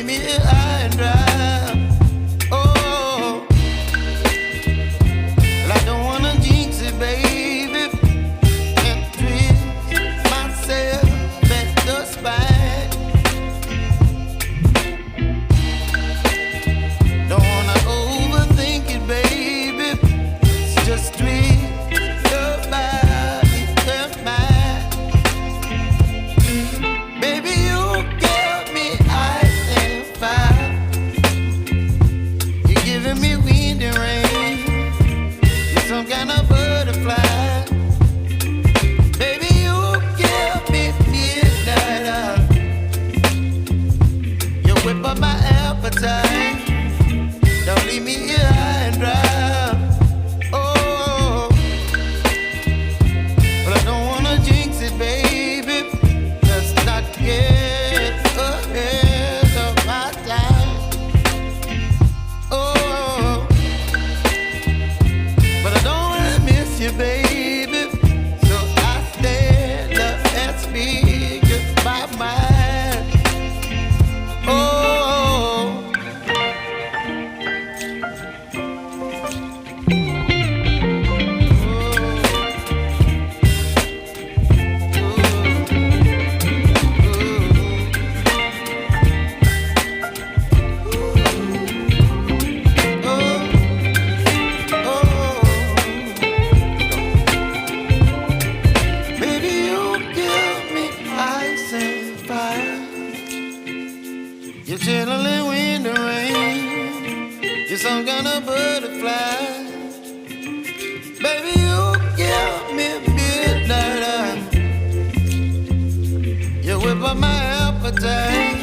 leave me high and dry. Oh, well, I don't wanna jinx it, baby, and twist myself at the spine. Don't wanna overthink it, baby. It's just twist your body and mine. Baby, you give me ice and fire. You're giving me wind and rain. You're some kind of butterfly. Baby, you give me midnight oil. You whip up my appetite. Don't leave me here high and dry. Oh, but I don't wanna jinx it, baby. Let's not get ahead of my time. Oh, but I don't wanna miss you, baby. So I stand up and speak my mind. Oh. Baby, you give me ice and fire. You're channeling wind and rain. You're some kind of butterfly. Baby, you give me midnight oil. You whip up my appetite.